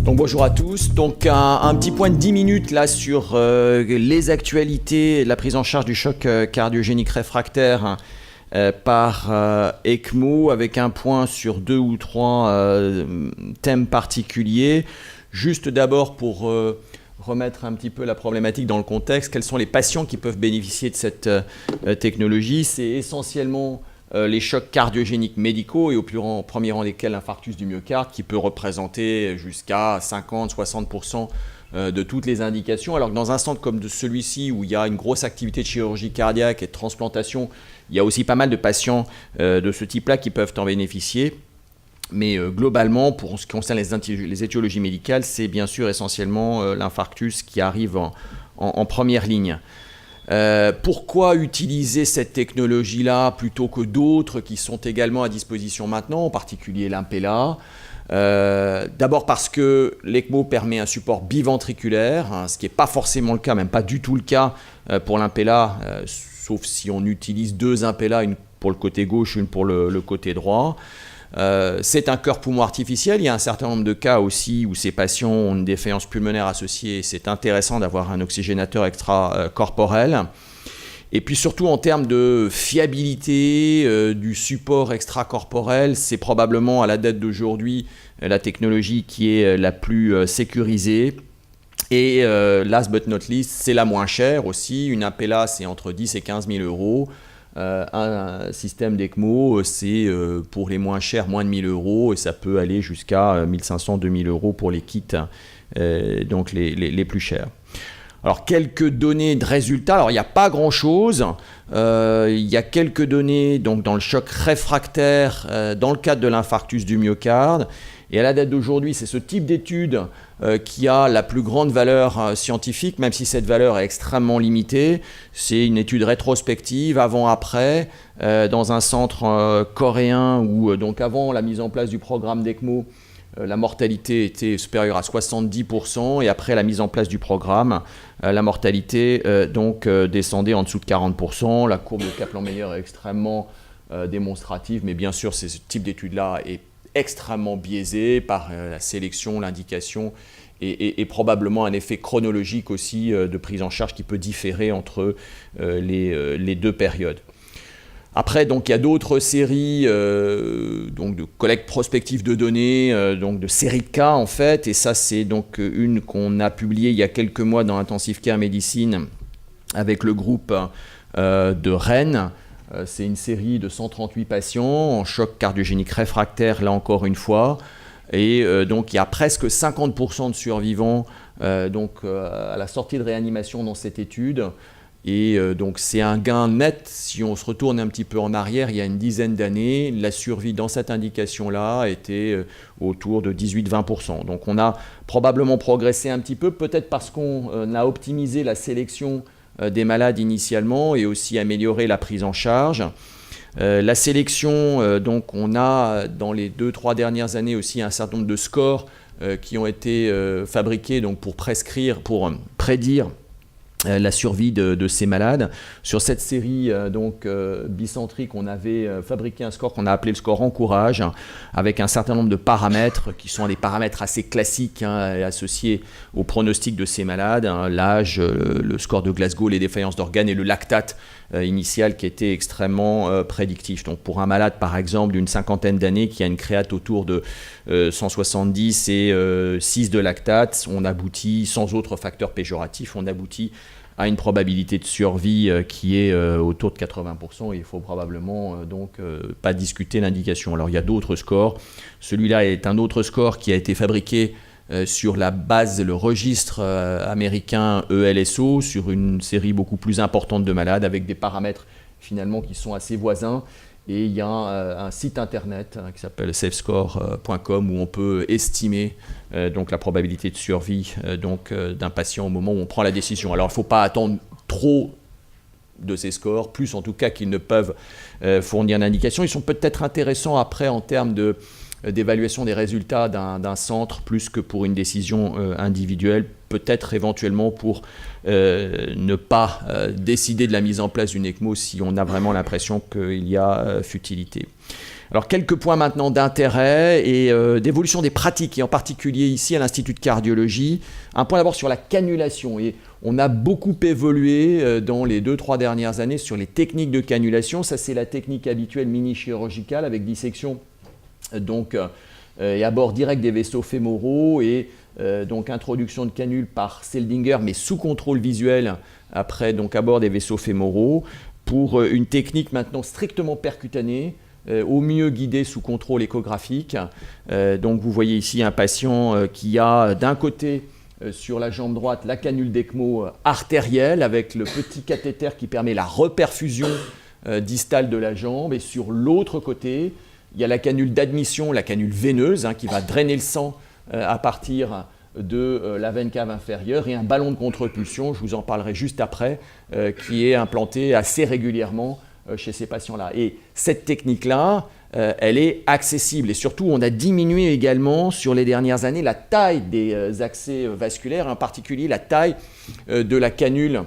Donc bonjour à tous, donc un petit point de 10 minutes là sur les actualités, la prise en charge du choc cardiogénique réfractaire par ECMO, avec un point sur 2 ou 3 thèmes particuliers. Juste d'abord pour remettre un petit peu la problématique dans le contexte, quels sont les patients qui peuvent bénéficier de cette technologie? C'est essentiellement les chocs cardiogéniques médicaux et au premier rang desquels l'infarctus du myocarde qui peut représenter jusqu'à 50-60% de toutes les indications. Alors que dans un centre comme celui-ci où il y a une grosse activité de chirurgie cardiaque et de transplantation, il y a aussi pas mal de patients de ce type-là qui peuvent en bénéficier. Mais globalement, pour ce qui concerne les étiologies médicales, c'est bien sûr essentiellement l'infarctus qui arrive en première ligne. Pourquoi utiliser cette technologie-là plutôt que d'autres qui sont également à disposition maintenant, en particulier l'Impella? D'abord parce que l'ECMO permet un support biventriculaire, ce qui n'est pas forcément le cas, même pas du tout le cas pour l'Impella, sauf si on utilise 2 Impella, une pour le côté gauche, une pour le côté droit. C'est un cœur-poumon artificiel. Il y a un certain nombre de cas aussi où ces patients ont une défaillance pulmonaire associée. C'est intéressant d'avoir un oxygénateur extracorporel. Et puis surtout en termes de fiabilité du support extracorporel, c'est probablement à la date d'aujourd'hui la technologie qui est la plus sécurisée. Et last but not least, c'est la moins chère aussi. Une Impella, c'est entre 10 et 15 000 euros. Un système d'ECMO, c'est pour les moins chers, moins de 1 000 euros, et ça peut aller jusqu'à 1 500-2 000 euros pour les kits, donc les plus chers. Alors, quelques données de résultats. Alors, il n'y a pas grand-chose. Il y a quelques données donc, dans le choc réfractaire dans le cadre de l'infarctus du myocarde. Et à la date d'aujourd'hui, c'est ce type d'étude qui a la plus grande valeur scientifique, même si cette valeur est extrêmement limitée. C'est une étude rétrospective, avant-après, dans un centre coréen où, donc avant la mise en place du programme d'ECMO, la mortalité était supérieure à 70%, et après la mise en place du programme, la mortalité descendait en dessous de 40%. La courbe de Kaplan-Meier est extrêmement démonstrative, mais bien sûr, ce type d'étude-là est extrêmement biaisé par la sélection, l'indication et probablement un effet chronologique aussi de prise en charge qui peut différer entre les 2 périodes. Après, donc, il y a d'autres séries donc de collecte prospective de données, donc de séries de cas en fait, et ça c'est donc une qu'on a publiée il y a quelques mois dans Intensive Care Medicine avec le groupe de Rennes. C'est une série de 138 patients en choc cardiogénique réfractaire, là encore une fois. Et donc il y a presque 50% de survivants à la sortie de réanimation dans cette étude. Et donc c'est un gain net. Si on se retourne un petit peu en arrière, il y a une dizaine d'années, la survie dans cette indication-là était autour de 18-20%. Donc on a probablement progressé un petit peu, peut-être parce qu'on a optimisé la sélection des malades initialement et aussi améliorer la prise en charge. La sélection, donc on a dans les 2-3 dernières années aussi un certain nombre de scores qui ont été fabriqués donc pour prédire la survie de ces malades. Sur cette série bicentrique, on avait fabriqué un score qu'on a appelé le score Encourage, avec un certain nombre de paramètres qui sont des paramètres assez classiques associés au pronostic de ces malades, l'âge, le score de Glasgow, les défaillances d'organes et le lactate initial qui était extrêmement prédictif. Donc pour un malade par exemple d'une 50aine d'années qui a une créate autour de 170 et 6 de lactate, on aboutit sans autre facteur péjoratif, on aboutit à une probabilité de survie qui est autour de 80%, et il faut probablement pas discuter l'indication. Alors il y a d'autres scores. Celui-là est un autre score qui a été fabriqué sur la base, le registre américain ELSO, sur une série beaucoup plus importante de malades, avec des paramètres finalement qui sont assez voisins. Et il y a un site internet qui s'appelle safescore.com où on peut estimer donc la probabilité de survie d'un patient au moment où on prend la décision. Alors il ne faut pas attendre trop de ces scores, plus en tout cas qu'ils ne peuvent fournir d'indications. Ils sont peut-être intéressants après en termes de d'évaluation des résultats d'un centre plus que pour une décision individuelle, peut-être éventuellement pour ne pas décider de la mise en place d'une ECMO si on a vraiment l'impression qu'il y a futilité. Alors quelques points maintenant d'intérêt et d'évolution des pratiques, et en particulier ici à l'Institut de cardiologie. Un point d'abord sur la cannulation, et on a beaucoup évolué dans les 2-3 dernières années sur les techniques de cannulation. Ça, c'est la technique habituelle mini-chirurgicale avec dissection et abord direct des vaisseaux fémoraux et donc introduction de canule par Seldinger, mais sous contrôle visuel après donc abord des vaisseaux fémoraux, pour une technique maintenant strictement percutanée, au mieux guidée sous contrôle échographique. Donc vous voyez ici un patient qui a d'un côté sur la jambe droite la canule d'ECMO artérielle avec le petit cathéter qui permet la reperfusion distale de la jambe, et sur l'autre côté il y a la canule d'admission, la canule veineuse qui va drainer le sang à partir de la veine cave inférieure, et un ballon de contre-pulsion, je vous en parlerai juste après, qui est implanté assez régulièrement chez ces patients-là. Et cette technique-là, elle est accessible, et surtout on a diminué également sur les dernières années la taille des accès vasculaires, en particulier la taille de la canule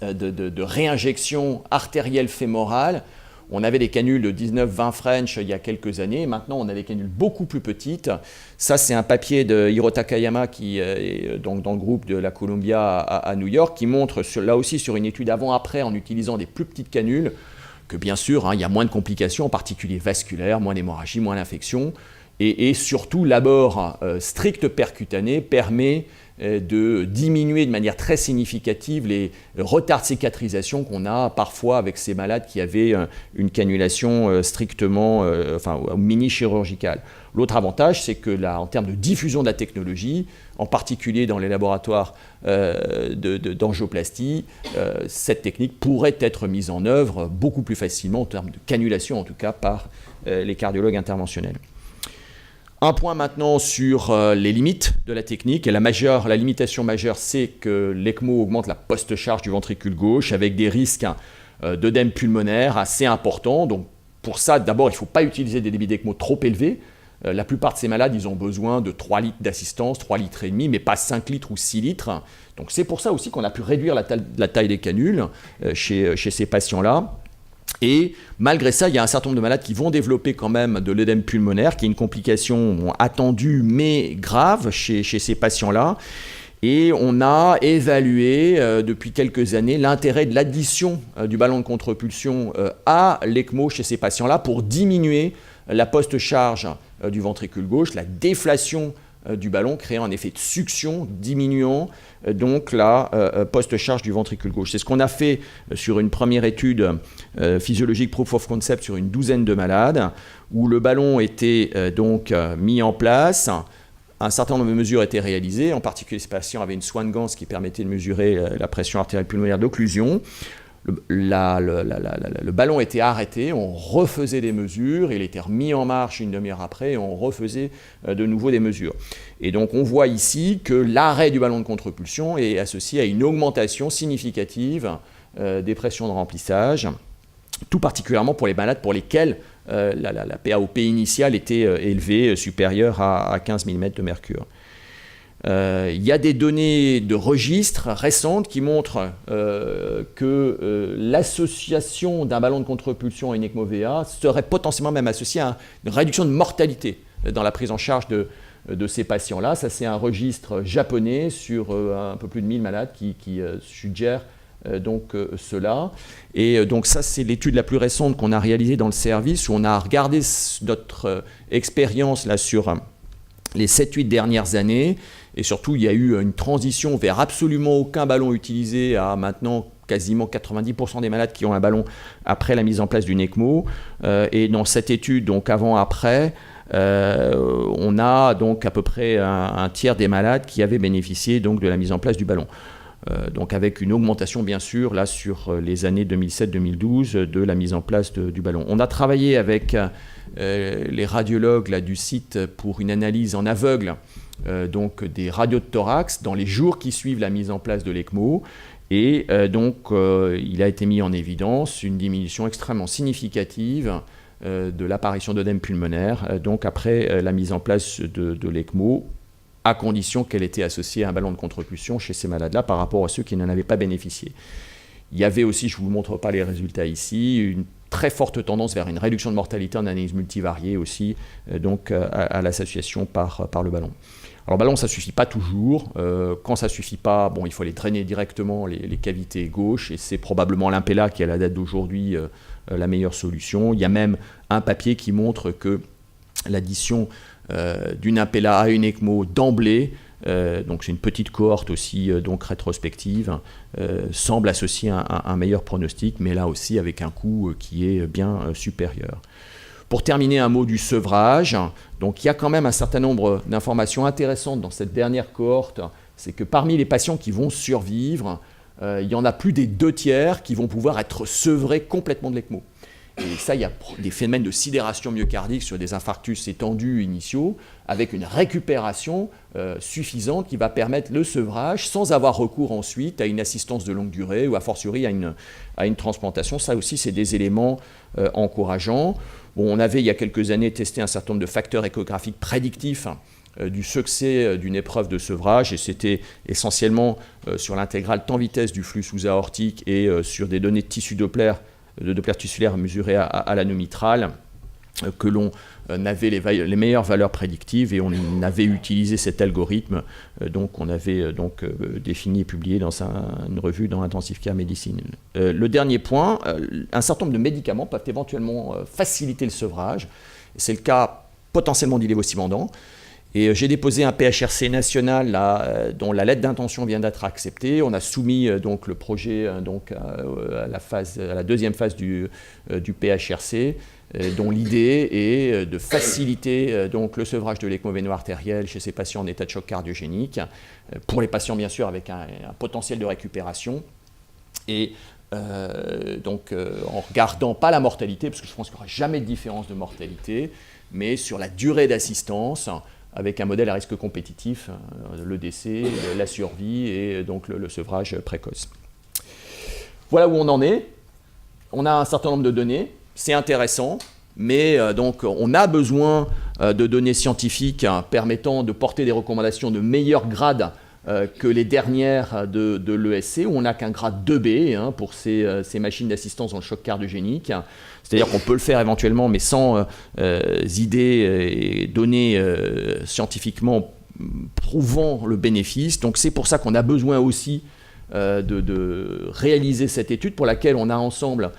de réinjection artérielle fémorale. On avait des canules de 19-20 French il y a quelques années. Maintenant, on a des canules beaucoup plus petites. Ça, c'est un papier de Hiro Takayama qui est donc dans le groupe de la Columbia à New York, qui montre là aussi sur une étude avant-après en utilisant des plus petites canules que bien sûr, il y a moins de complications, en particulier vasculaires, moins d'hémorragie, moins d'infection. Et surtout, l'abord strict percutané permet de diminuer de manière très significative les retards de cicatrisation qu'on a parfois avec ces malades qui avaient une cannulation strictement, mini-chirurgicale. L'autre avantage, c'est que là, en termes de diffusion de la technologie, en particulier dans les laboratoires d'angioplastie, cette technique pourrait être mise en œuvre beaucoup plus facilement en termes de cannulation, en tout cas par les cardiologues interventionnels. Un point maintenant sur les limites de la technique. Et la limitation majeure, c'est que l'ECMO augmente la post-charge du ventricule gauche avec des risques d'œdème pulmonaire assez importants. Donc pour ça, d'abord, il ne faut pas utiliser des débits d'ECMO trop élevés. La plupart de ces malades, ils ont besoin de 3 litres d'assistance, 3 litres et demi, mais pas 5 litres ou 6 litres. Donc c'est pour ça aussi qu'on a pu réduire la taille des canules chez ces patients-là. Et malgré ça, il y a un certain nombre de malades qui vont développer quand même de l'œdème pulmonaire, qui est une complication attendue mais grave chez ces patients-là. Et on a évalué depuis quelques années l'intérêt de l'addition du ballon de contre-pulsion à l'ECMO chez ces patients-là pour diminuer la post-charge du ventricule gauche, la déflation du ballon, créant un effet de succion, diminuant donc la post-charge du ventricule gauche. C'est ce qu'on a fait sur une première étude physiologique proof of concept sur une douzaine de malades, où le ballon était mis en place. Un certain nombre de mesures étaient réalisées, en particulier ces patients avaient une Swan-Ganz qui permettait de mesurer la pression artérielle pulmonaire d'occlusion. Le ballon était arrêté, on refaisait des mesures, il était remis en marche une demi-heure après et on refaisait de nouveau des mesures. Et donc on voit ici que l'arrêt du ballon de contre-pulsion est associé à une augmentation significative des pressions de remplissage, tout particulièrement pour les malades pour lesquels la PAOP initiale était élevée, supérieure à 15 mm de mercure. Il y a des données de registre récentes qui montrent que l'association d'un ballon de contre-pulsion à une ECMO-VA serait potentiellement même associée à une réduction de mortalité dans la prise en charge de ces patients-là. Ça, c'est un registre japonais sur un peu plus de 1000 malades qui suggère cela. Et donc ça, c'est l'étude la plus récente qu'on a réalisée dans le service, où on a regardé notre expérience là sur les 7-8 dernières années. Et surtout, il y a eu une transition vers absolument aucun ballon utilisé à maintenant quasiment 90% des malades qui ont un ballon après la mise en place d'une ECMO. Et dans cette étude, donc avant-après, on a donc à peu près un tiers des malades qui avaient bénéficié donc de la mise en place du ballon. Donc avec une augmentation bien sûr là sur les années 2007-2012 de la mise en place du ballon. On a travaillé avec les radiologues là, du site pour une analyse en aveugle donc des radios de thorax dans les jours qui suivent la mise en place de l'ECMO, et il a été mis en évidence une diminution extrêmement significative de l'apparition d'œdème pulmonaire, donc après la mise en place de l'ECMO, à condition qu'elle était associée à un ballon de controcution chez ces malades-là par rapport à ceux qui n'en avaient pas bénéficié. Il y avait aussi, je ne vous montre pas les résultats ici, une très forte tendance vers une réduction de mortalité en analyse multivariée aussi, donc à l'association par le ballon. Alors le ballon, ça ne suffit pas toujours. Quand ça ne suffit pas, bon, il faut aller drainer directement les cavités gauches, et c'est probablement l'impella qui, à la date d'aujourd'hui, la meilleure solution. Il y a même un papier qui montre que l'addition d'une impella à une ECMO d'emblée, donc c'est une petite cohorte aussi donc rétrospective, semble associer un meilleur pronostic, mais là aussi avec un coût qui est bien supérieur. Pour terminer, un mot du sevrage. Donc il y a quand même un certain nombre d'informations intéressantes dans cette dernière cohorte. C'est que parmi les patients qui vont survivre, il y en a plus des 2/3 qui vont pouvoir être sevrés complètement de l'ECMO. Et ça, il y a des phénomènes de sidération myocardique sur des infarctus étendus initiaux, avec une récupération suffisante qui va permettre le sevrage sans avoir recours ensuite à une assistance de longue durée ou a fortiori à une transplantation. Ça aussi, c'est des éléments encourageants. Bon, on avait, il y a quelques années, testé un certain nombre de facteurs échographiques prédictifs du succès d'une épreuve de sevrage, et c'était essentiellement sur l'intégrale temps-vitesse du flux sous-aortique et sur des données de tissu Doppler tissulaire mesurées à l'anneau mitral, que l'on avait les meilleures valeurs prédictives, et on avait utilisé cet algorithme, donc on avait défini et publié dans une revue dans Intensive Care Medicine. Le dernier point, un certain nombre de médicaments peuvent éventuellement faciliter le sevrage. C'est le cas potentiellement d'Ilevocimendant. Et j'ai déposé un PHRC national là, dont la lettre d'intention vient d'être acceptée. On a soumis donc le projet donc, à la deuxième phase du PHRC, dont l'idée est de faciliter donc, le sevrage de l'ECMO véno-artériel chez ces patients en état de choc cardiogénique, pour les patients bien sûr avec un potentiel de récupération. Et donc en regardant pas la mortalité, parce que je pense qu'il n'y aura jamais de différence de mortalité, mais sur la durée d'assistance, avec un modèle à risque compétitif, le décès, la survie et donc le sevrage précoce. Voilà où on en est. On a un certain nombre de données, c'est intéressant, mais donc on a besoin de données scientifiques permettant de porter des recommandations de meilleur grade que les dernières de l'ESC, où on n'a qu'un grade 2B pour ces machines d'assistance dans le choc cardiogénique. C'est-à-dire qu'on peut le faire éventuellement, mais sans idées et données scientifiquement prouvant le bénéfice. Donc c'est pour ça qu'on a besoin aussi de réaliser cette étude, pour laquelle on a ensemble,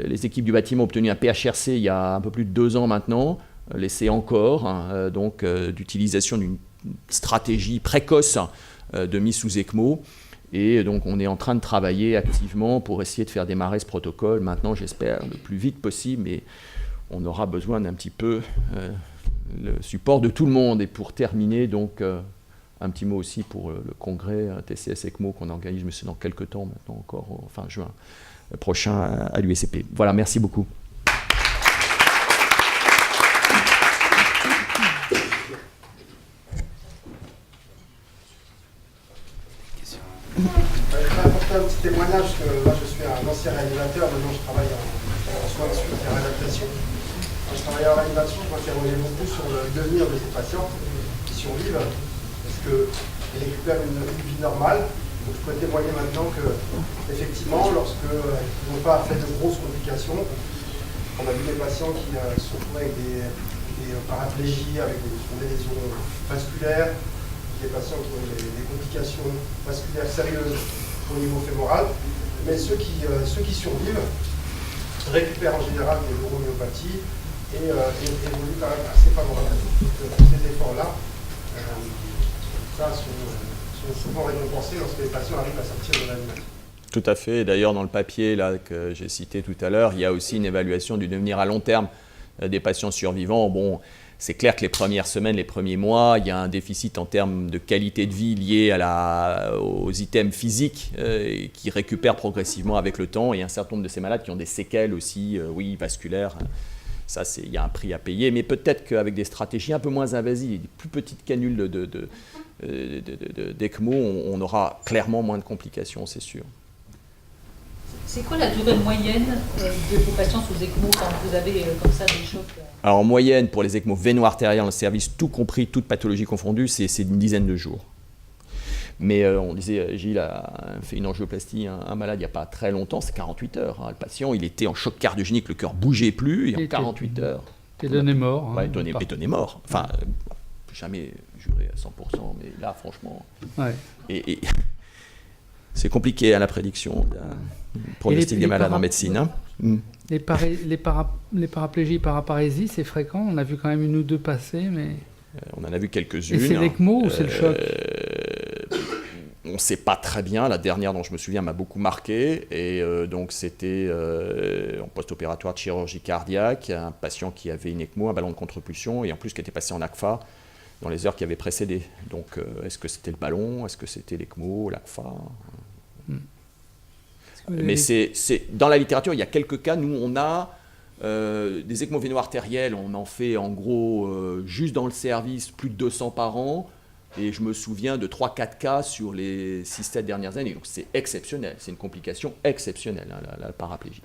les équipes du bâtiment, obtenu un PHRC il y a un peu plus de 2 ans maintenant, l'essai encore, donc d'utilisation d'une stratégie précoce de mise sous ECMO. Et donc on est en train de travailler activement pour essayer de faire démarrer ce protocole. Maintenant, j'espère, le plus vite possible, mais on aura besoin d'un petit peu le support de tout le monde. Et pour terminer, donc, un petit mot aussi pour le congrès TCS ECMO qu'on organise, mais c'est dans quelques temps maintenant encore, fin juin prochain à l'USCP. Voilà, merci beaucoup. Je vais apporter un petit témoignage, que moi je suis un ancien réanimateur, maintenant je travaille en soins de suite et réadaptation. Quand je travaillais en réanimation, je m'interrogeais beaucoup sur le devenir de ces patients qui survivent. Est-ce qu'ils récupèrent une vie normale? Donc je peux témoigner maintenant que, effectivement, lorsqu'ils n'ont pas fait de grosses complications, on a vu des patients qui se retrouvaient avec des paraplégies, avec des lésions vasculaires, des patients qui ont des complications vasculaires sérieuses au niveau fémoral, mais ceux qui survivent récupèrent en général des neuromyopathies et évoluent quand même assez favorablement. Donc ces efforts-là sont souvent récompensés lorsque les patients arrivent à sortir de l'animation. Tout à fait. D'ailleurs, dans le papier là, que j'ai cité tout à l'heure, il y a aussi une évaluation du devenir à long terme des patients survivants. Bon, c'est clair que les premières semaines, les premiers mois, il y a un déficit en termes de qualité de vie lié aux items physiques qui récupèrent progressivement avec le temps, et un certain nombre de ces malades qui ont des séquelles aussi, vasculaires. Ça, il y a un prix à payer, mais peut-être qu'avec des stratégies un peu moins invasives, des plus petites canules d'ECMO, on aura clairement moins de complications, c'est sûr. C'est quoi la durée moyenne de vos patients sous ECMO quand vous avez comme ça des chocs Alors en moyenne, pour les ECMO véno-artériels en service, tout compris, toute pathologie confondue, c'est une dizaine de jours. Mais on disait, Gilles a fait une angioplastie, un malade il n'y a pas très longtemps, c'est 48 heures. Hein. Le patient, il était en choc cardiogénique, le cœur bougeait plus, et en 48 heures... Il est donné mort. Ouais, donné mort. Enfin, jamais juré à 100%, mais là, franchement... Ouais. Et c'est compliqué à la prédiction, le pronostic des malades en médecine. Hein. Les paraplégies, paraparésies, c'est fréquent. On a vu quand même une ou deux passer, mais... On en a vu quelques-unes. Et c'est l'ECMO ou c'est le choc? On ne sait pas très bien. La dernière dont je me souviens m'a beaucoup marqué. Et donc, c'était en post-opératoire de chirurgie cardiaque, un patient qui avait une ECMO, un ballon de contre-pulsion, et en plus qui était passé en ACFA dans les heures qui avaient précédé. Donc, est-ce que c'était le ballon? Est-ce que c'était l'ECMO, l'ACFA? Mais dans la littérature, il y a quelques cas. Nous, on a des ECMO véno-artériels. On en fait en gros, juste dans le service, plus de 200 par an. Et je me souviens de 3-4 cas sur les 6-7 dernières années. Donc c'est exceptionnel, c'est une complication exceptionnelle, hein, la paraplégie.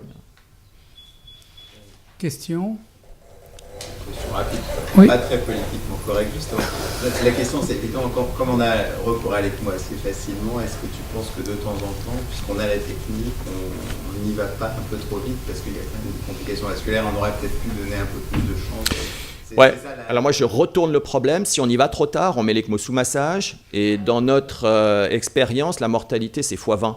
Question rapide, oui. Pas très politiquement correct justement. La question c'est, comme on a recours à l'ECMO assez facilement, est-ce que tu penses que de temps en temps, puisqu'on a la technique, on n'y va pas un peu trop vite parce qu'il y a quand même des complications vasculaires, on aurait peut-être pu donner un peu plus de chance? Ouais. Alors moi je retourne le problème. Si on y va trop tard, on met l'ECMO sous massage. Et dans notre expérience, la mortalité c'est x20.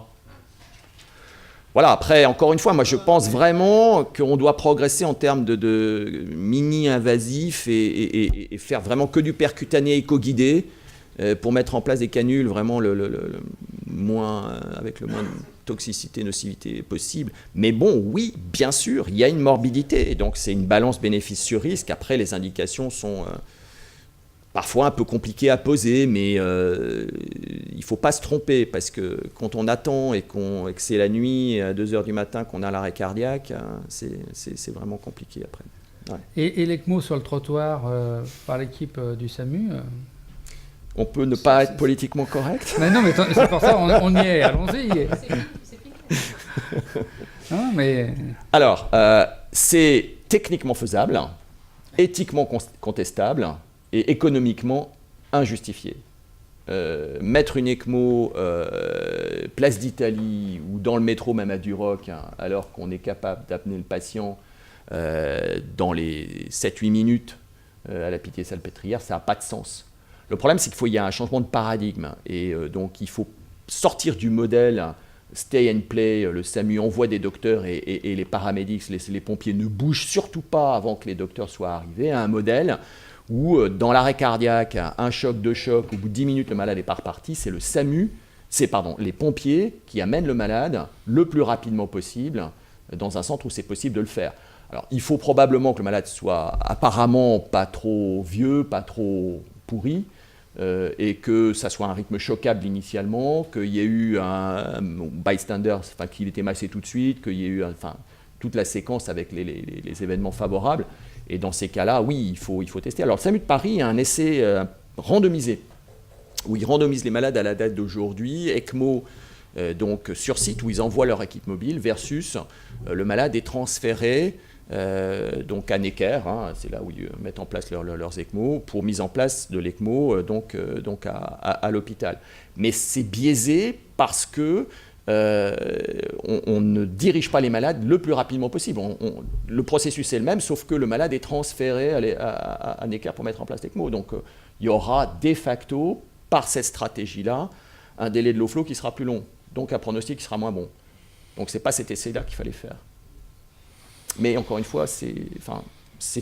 Voilà, après, encore une fois, moi je pense vraiment qu'on doit progresser en termes de mini-invasif et faire vraiment que du percutané éco-guidé pour mettre en place des canules vraiment avec le moins de toxicité, nocivité possible. Mais bon, oui, bien sûr, il y a une morbidité. Et donc c'est une balance bénéfice sur risque. Après, les indications sont parfois un peu compliquées à poser, mais il ne faut pas se tromper, parce que quand on attend et que c'est la nuit, à 2h du matin, qu'on a l'arrêt cardiaque, c'est vraiment compliqué après. Ouais. Et l'ECMO sur le trottoir par l'équipe du SAMU On peut ne pas être politiquement correct. Mais non, mais c'est pour ça on y est, allons-y. C'est fini. Non, mais... Alors, c'est techniquement faisable, éthiquement contestable et économiquement injustifié. Mettre une ECMO place d'Italie ou dans le métro même à Duroc, hein, alors qu'on est capable d'amener le patient dans les 7-8 minutes à la Pitié-Salpêtrière, ça n'a pas de sens. Le problème, c'est qu'il y a un changement de paradigme. Et donc, il faut sortir du modèle stay and play. Le SAMU envoie des docteurs et les paramédics, les pompiers ne bougent surtout pas avant que les docteurs soient arrivés, à un modèle où, dans l'arrêt cardiaque, un choc, deux chocs, au bout de 10 minutes, le malade n'est pas reparti. C'est le SAMU, les pompiers qui amènent le malade le plus rapidement possible dans un centre où c'est possible de le faire. Alors, il faut probablement que le malade soit apparemment pas trop vieux, pas trop pourri, et que ça soit un rythme choquable initialement, qu'il y ait eu un bystander, enfin, qu'il était massé tout de suite, qu'il y ait eu toute la séquence avec les événements favorables. Et dans ces cas-là, oui, il faut tester. Alors, le SAMU de Paris a un essai randomisé, où ils randomisent les malades à la date d'aujourd'hui, ECMO donc sur site, où ils envoient leur équipe mobile, versus le malade est transféré donc à Necker, hein, c'est là où ils mettent en place leurs ECMO, pour mise en place de l'ECMO donc à l'hôpital. Mais c'est biaisé parce que on ne dirige pas les malades le plus rapidement possible. Le processus est le même, sauf que le malade est transféré à Necker pour mettre en place l'ECMO. Donc il y aura de facto, par cette stratégie-là, un délai de low flow qui sera plus long, donc un pronostic qui sera moins bon. Donc c'est pas cet essai-là qu'il fallait faire. Mais encore une fois, c'est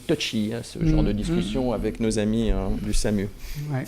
touchy, hein, ce genre de discussion avec nos amis du SAMU. Ouais.